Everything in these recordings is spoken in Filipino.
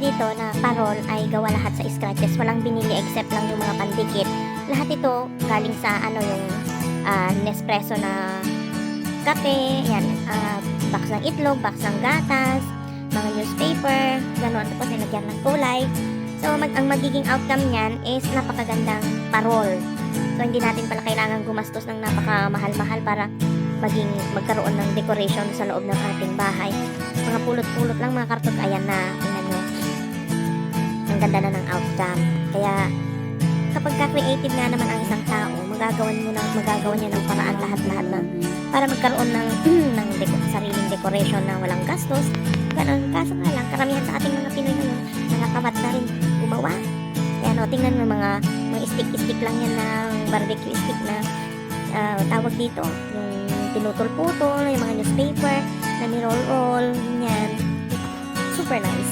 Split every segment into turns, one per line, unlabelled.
dito na parol ay gawa lahat sa scratches. Walang binili except lang yung mga pandikit. Lahat ito galing sa yung Nespresso na kape, yan, box ng itlog, box ng gatas, mga newspaper, gano'n. Tapos nilagyan ng kulay. So, ang magiging outcome niyan is napakagandang parol. So, hindi natin pala kailangan gumastos ng napakamahal-mahal para magkaroon ng decoration sa loob ng ating bahay. Mga pulot-pulot lang, mga karton. Ayan na, tingnan nyo. Ang ganda na ng outcome. Kaya, kapag ka-creative nga naman ang isang tao, magagawa niya ng paraan lahat-lahat na para magkaroon ng sariling decoration na walang gastos. Ganun, kaso nga lang, karamihan sa ating mga Pinoy ngayon, nakakamad na rin gumawa. Kaya tingnan mo mga stick-stick lang yan ng barbecue stick na tawag dito, yung pinutol-putol, yung mga newspaper na ni-roll-roll, yan. Super nice.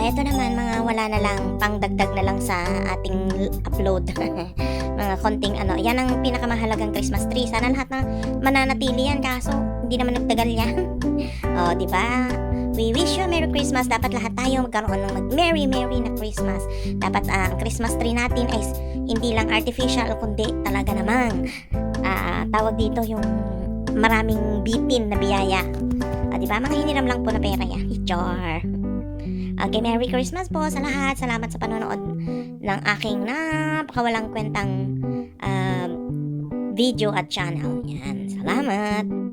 Eto naman mga wala na lang, pangdagdag na lang sa ating upload. Mga konting yan ang pinakamahalagang Christmas tree. Sana lahat na mananatili yan, kaso hindi naman nagtagal yan. Di ba? We wish you a Merry Christmas. Dapat lahat tayo magkaroon ng Merry na Christmas. Dapat ang Christmas tree natin ay hindi lang artificial, kundi talaga namang tawag dito yung maraming bitin na biyaya. Di ba? Mga hiniram lang po na pera yan. Char. Okay, Merry Christmas po sa lahat. Salamat sa panonood ng aking napakawalang kwentang video at channel. Yan, salamat.